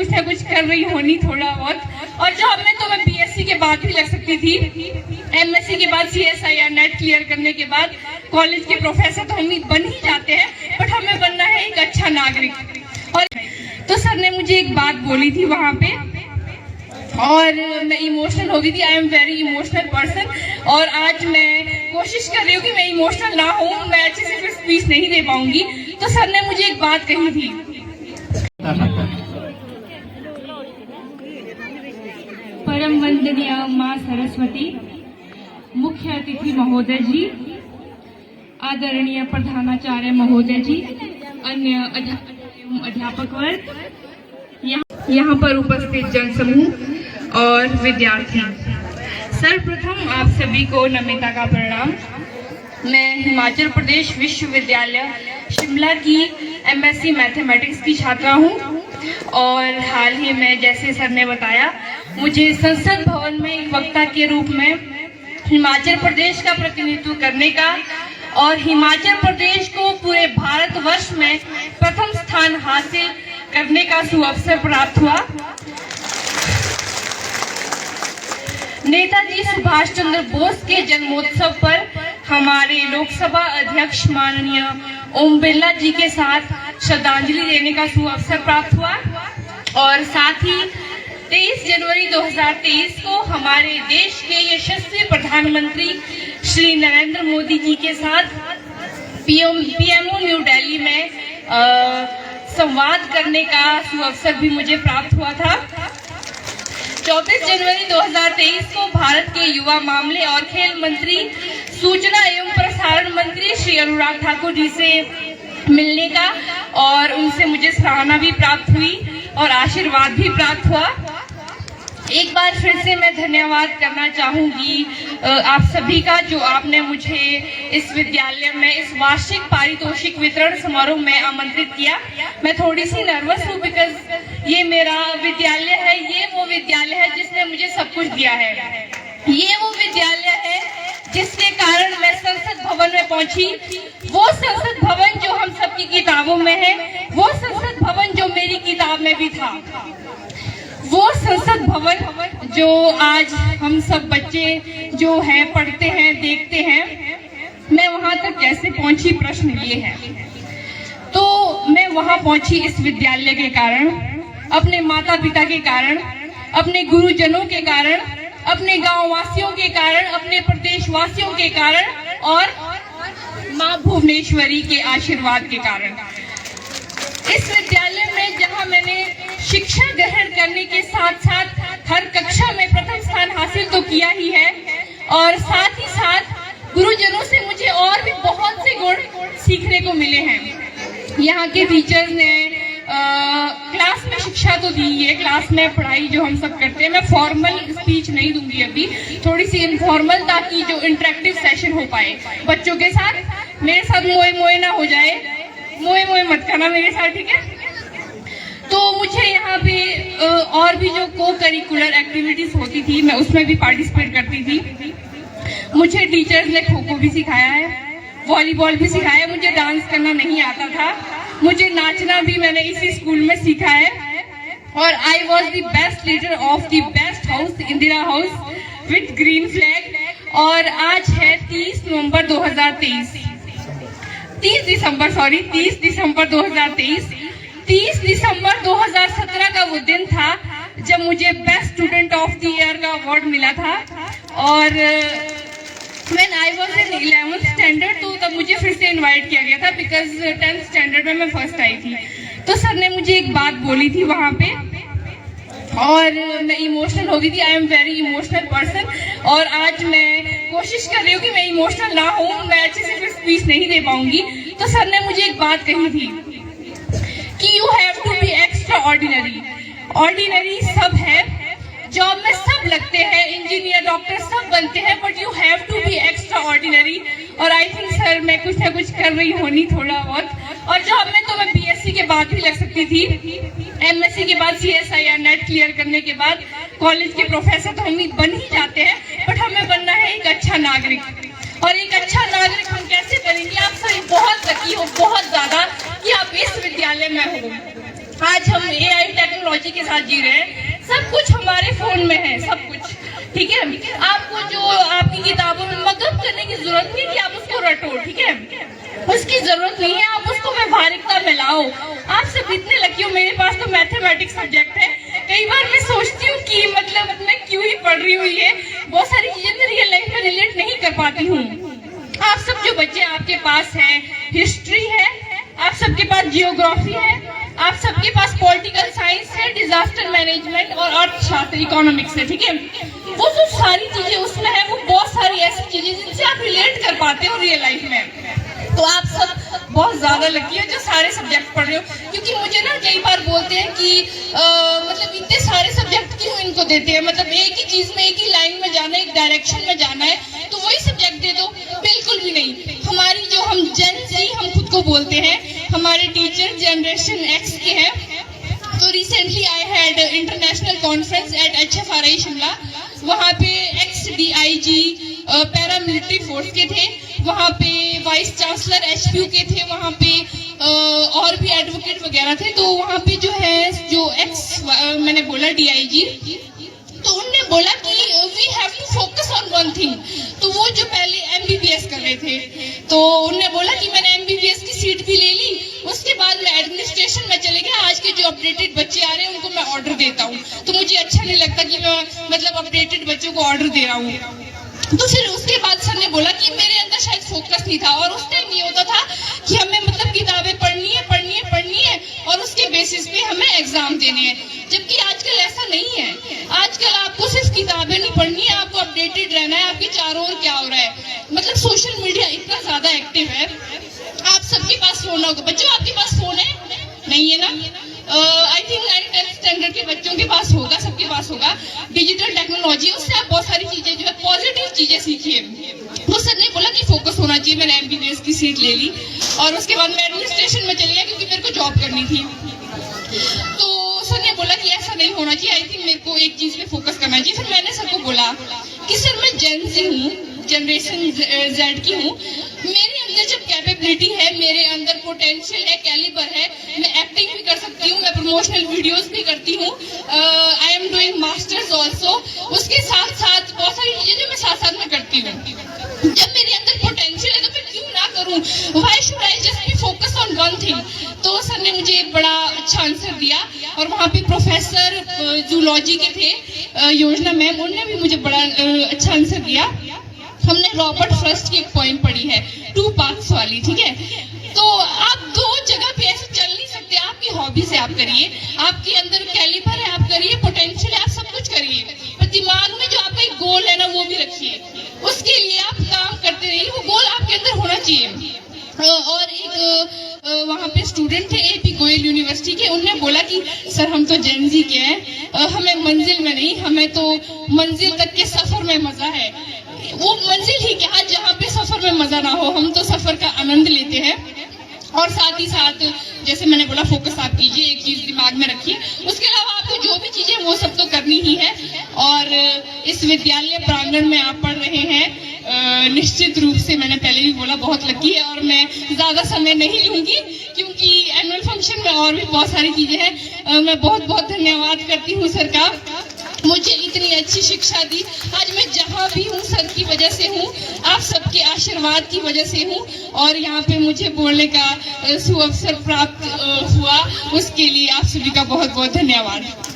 कुछ ना कुछ कर रही होनी थोड़ा बहुत, और जॉब में तो मैं बीएससी के बाद भी लग सकती थी, एमएससी के बाद सीएसआई या नेट क्लियर करने के बाद कॉलेज के प्रोफेसर तो हम बन ही जाते हैं, बट हमें बनना है एक अच्छा नागरिक। और तो सर ने मुझे एक बात बोली थी वहाँ पे और मैं इमोशनल हो गई थी। I am very emotional person और आज मैं कोशिश कर रही हूँ कि मैं इमोशनल ना हूँ, मैं अच्छे से फिर स्पीच नहीं दे पाऊंगी। तो सर ने मुझे एक बात कही थी, परम वंदनीय माँ सरस्वती, मुख्य अतिथि महोदय जी, आदरणीय प्रधानाचार्य महोदय जी, अन्य अध्यापक वर्ग, यहाँ पर उपस्थित जनसमूह और विद्यार्थी, सर्वप्रथम आप सभी को नम्रता का प्रणाम। मैं हिमाचल प्रदेश विश्वविद्यालय शिमला की एमएससी मैथमेटिक्स की छात्रा हूँ और हाल ही में, जैसे सर ने बताया, मुझे संसद भवन में एक वक्ता के रूप में हिमाचल प्रदेश का प्रतिनिधित्व करने का और हिमाचल प्रदेश को पूरे भारतवर्ष में प्रथम स्थान हासिल करने का सुअवसर प्राप्त हुआ। नेताजी सुभाष चंद्र बोस के जन्मोत्सव पर हमारे लोकसभा अध्यक्ष माननीय ओम बिरला जी के साथ श्रद्धांजलि देने का सुअवसर प्राप्त हुआ और साथ ही 23 जनवरी 2023 को हमारे देश के यशस्वी प्रधानमंत्री श्री नरेंद्र मोदी जी के साथ पीएमओ न्यू दिल्ली में संवाद करने का सुअवसर भी मुझे प्राप्त हुआ था। 24 जनवरी 2023 को भारत के युवा मामले और खेल मंत्री, सूचना एवं प्रसारण मंत्री श्री अनुराग ठाकुर जी से मिलने का और उनसे मुझे सराहना भी प्राप्त हुई और आशीर्वाद भी प्राप्त हुआ। एक बार फिर से मैं धन्यवाद करना चाहूंगी आप सभी का, जो आपने मुझे इस विद्यालय में इस वार्षिक पारितोषिक वितरण समारोह में आमंत्रित किया। मैं थोड़ी सी नर्वस हूँ बिकॉज ये मेरा विद्यालय है, ये वो विद्यालय है जिसने मुझे सब कुछ दिया है, ये वो विद्यालय है जिसके कारण मैं संसद भवन में पहुंची। वो संसद भवन जो हम सबकी किताबों में है, वो संसद भवन जो मेरी किताब में भी था, वो संसद भवन जो आज हम सब बच्चे जो है पढ़ते हैं, देखते हैं। मैं वहां तक कैसे पहुंची, प्रश्न ये है। तो मैं वहां पहुंची इस विद्यालय के कारण, अपने माता पिता के कारण, अपने गुरुजनों के कारण, अपने गांव वासियों के कारण, अपने प्रदेश वासियों के कारण और माँ भुवनेश्वरी के आशीर्वाद के कारण। इस विद्यालय में जहां मैंने शिक्षा ग्रहण करने के साथ साथ हर कक्षा में प्रथम स्थान हासिल तो किया ही है और साथ ही साथ गुरुजनों से मुझे और भी बहुत से गुण सीखने को मिले हैं। यहाँ के टीचर्स ने क्लास में शिक्षा तो दी है, क्लास में पढ़ाई जो हम सब करते हैं। मैं फॉर्मल स्पीच नहीं दूंगी अभी, थोड़ी सी इनफॉर्मल, ताकि जो इंटरेक्टिव सेशन हो पाए बच्चों के साथ। मेरे साथ मोए मोए ना हो जाए, मोए मोए मत करना मेरे साथ, ठीक है। तो मुझे यहाँ पे और भी जो को करिकुलर एक्टिविटीज होती थी, मैं उसमें भी पार्टिसिपेट करती थी। मुझे टीचर्स ने खो खो भी सिखाया है, वॉलीबॉल भी सिखाया है, मुझे डांस करना नहीं आता था, मुझे नाचना भी मैंने इसी स्कूल में सीखा है और I was the best leader of the best house, Indira house with green flag. और आज है 30 दिसंबर 2023। 30 दिसंबर 2023। 30 दिसंबर 2017 का वो दिन था जब मुझे best student of the year का अवार्ड मिला था और when I was in 11th standard, तो तब मुझे फिर से इनवाइट किया गया था बिकॉज 10th स्टैंडर्ड में मैं फर्स्ट आई थी। तो सर ने मुझे एक बात बोली थी वहाँ पे और मैं इमोशनल हो गई थी। I am very emotional person और आज मैं कोशिश कर रही हूँ कि मैं इमोशनल ना हूँ, मैं अच्छे से फिर स्पीच नहीं दे पाऊंगी। तो सर ने मुझे एक बात कही थी कि you have to be extraordinary. Ordinary सब है, जॉब में सब लगते हैं, इंजीनियर डॉक्टर सब बनते हैं, but you have to be extraordinary. और आई थिंक सर मैं कुछ ना कुछ कर रही होनी थोड़ा बहुत, और जॉब में तो मैं बीएससी के बाद भी लग सकती थी, एमएससी के बाद सीएसआई या नेट क्लियर करने के बाद कॉलेज के प्रोफेसर तो हम बन ही जाते हैं, बट हमें बनना है एक अच्छा नागरिक। और एक अच्छा नागरिक हम कैसे बनेंगे? आप सभी बहुत लकी हो, बहुत ज्यादा, कि आप इस विद्यालय में हो। आज हम AI टेक्नोलॉजी के साथ जी रहे हैं, सब कुछ हमारे फोन में है, सब कुछ, ठीक है। आपको जो आपकी किताबों में मदद करने की जरूरत नहीं है कि आप उसको रटो, ठीक है, उसकी जरूरत नहीं है, आप उसको व्यवहारिकता में लाओ। आप सब इतने लकी हो, मेरे पास तो मैथमेटिक्स सब्जेक्ट है। कई बार मैं सोचती हूँ कि मतलब मैं क्यों ही पढ़ रही हूँ, ये बहुत सारी चीजें मैं रियल लाइफ में रिलेट नहीं कर पाती हूँ। आप सब जो बच्चे आपके पास हैं, हिस्ट्री है, आप सबके पास जियोग्राफी है, आप सबके पास पॉलिटिकल साइंस है, डिजास्टर मैनेजमेंट और अर्थशास्त्र इकोनॉमिक्स है, ठीक है। वो जो सारी चीजें उसमें है, वो बहुत सारी ऐसी चीजें जिनसे आप रिलेट कर पाते हो रियल लाइफ में। तो आप सब बहुत ज्यादा लकी हो जो सारे सब्जेक्ट पढ़ रहे हो, क्योंकि मुझे ना कई बार बोलते हैं कि मतलब इतने सारे सब्जेक्ट क्यों इनको देते हैं, मतलब एक ही चीज में, एक ही लाइन में जाना है, एक डायरेक्शन में जाना है, तो वही सब्जेक्ट दे दो। बिल्कुल भी नहीं। हमारी जो हम जेन जी हम खुद को बोलते हैं, हमारे टीचर जनरेशन एक्स के हैं। तो recently I had international conference at HFRI Shimla. वहाँ पे ex-DIG पैरामिलिट्री फोर्स के थे, वहाँ पे वाइस चांसलर HPU के थे, वहाँ पे और भी एडवोकेट वगैरह थे। तो वहाँ पे जो है, जो मैंने बोला DIG, तो उनने बोला कि we have to focus on one thing. तो वो जो पहले MBBS कर रहे थे, तो उनने बोला कि मैंने MBBS की सीट भी ले ली, उसके बाद मैं एडमिनिस्ट्रेशन में चले गया। आज के जो अपडेटेड बच्चे आ रहे हैं उनको मैं ऑर्डर देता हूँ, तो मुझे अच्छा नहीं लगता कि मैं मतलब अपडेटेड बच्चों को ऑर्डर दे रहा हूँ। तो फिर उसके बाद सर ने बोला कि मेरे अंदर शायद फोकस नहीं था, और उस टाइम ये होता था कि हमें मतलब किताबें पढ़नी है और उसके बेसिस पे हमें एग्जाम देने हैं, जबकि आजकल ऐसा नहीं है। आजकल आपको सिर्फ किताबें नहीं पढ़नी है, आपको अपडेटेड रहना है, आपके चारों ओर क्या हो रहा है। मतलब सोशल मीडिया इतना ज्यादा एक्टिव है। आप सबके पास फोन होगा। बच्चों आपके पास फोन है? नहीं है ना? आई थिंक 9th-10th स्टैंडर्ड के बच्चों के पास होगा, सबके पास होगा। डिजिटल टेक्नोलॉजी, उससे आप बहुत सारी चीजें जो है पॉजिटिव चीजें सीखिए। तो सर ने बोला कि फोकस होना चाहिए। मैंने MBBS की सीट ले ली और उसके बाद मैं एडमिनिस्ट्रेशन में चली गई, क्योंकि मेरे को जॉब करनी थी। तो सर ने बोला कि ऐसा नहीं होना चाहिए, आई थिंक मेरे को एक चीज पे फोकस करना चाहिए। फिर मैंने सर को बोला कि सर मैं जेन जी हूँ, जनरेशन Z की हूँ, मेरे अंदर जब कैपेबिलिटी है, मेरे अंदर पोटेंशियल है, कैलिबर है, मैं एक्टिंग भी कर सकती हूँ, मैं प्रमोशनल वीडियोस भी करती हूँ, I am doing masters also. उसके साथ साथ बहुत सारी चीजें जो मैं साथ साथ में करती हूँ। जब मेरे अंदर पोटेंशियल है तो मैं क्यों ना करूँ? Why should I just be focus on one thing? तो सर ने मुझे एक बड़ा अच्छा आंसर दिया, और वहाँ पे प्रोफेसर जूलॉजी के थे योजना मैम, उन्होंने भी मुझे बड़ा अच्छा आंसर दिया। हमने रॉबर्ट फ्रस्ट की एक पोएम पढ़ी है, 2 पाथ्स वाली, ठीक है। तो आप दो जगह पे ऐसे चल नहीं सकते। आपकी हॉबी से आप करिए, आपके अंदर कैलिबर है आप करिए, पोटेंशियल है आप सब कुछ करिए, पर दिमाग में जो आपका एक गोल है ना वो भी रखिए, उसके लिए आप काम करते रहिए, वो गोल आपके अंदर होना चाहिए। और एक वहाँ पे स्टूडेंट थे AP गोयल यूनिवर्सिटी के, उन्होंने बोला कि सर हम तो जेन जी के हैं, हमें मंजिल में नहीं, हमें तो मंजिल तक के सफर में मजा है। वो मंजिल ही क्या, जहाँ पे सफर में मजा ना हो, हम तो सफर का आनंद लेते हैं। और साथ ही साथ जैसे मैंने बोला फोकस आप कीजिए, एक चीज दिमाग में रखिए, उसके अलावा आपको जो भी चीजें वो सब तो करनी ही है। और इस विद्यालय प्रांगण में आप पढ़ रहे हैं, निश्चित रूप से मैंने पहले भी बोला बहुत लकी है। और मैं ज्यादा समय नहीं लूंगी क्योंकि एनुअल फंक्शन में और भी बहुत सारी चीजें हैं। मैं बहुत बहुत धन्यवाद करती हूँ सर का, मुझे इतनी अच्छी शिक्षा दी। आज मैं जहाँ भी हूँ सर की वजह से हूँ, आप सबके आशीर्वाद की वजह से हूँ, और यहाँ पे मुझे बोलने का सुअवसर प्राप्त हुआ, उसके लिए आप सभी का बहुत बहुत धन्यवाद।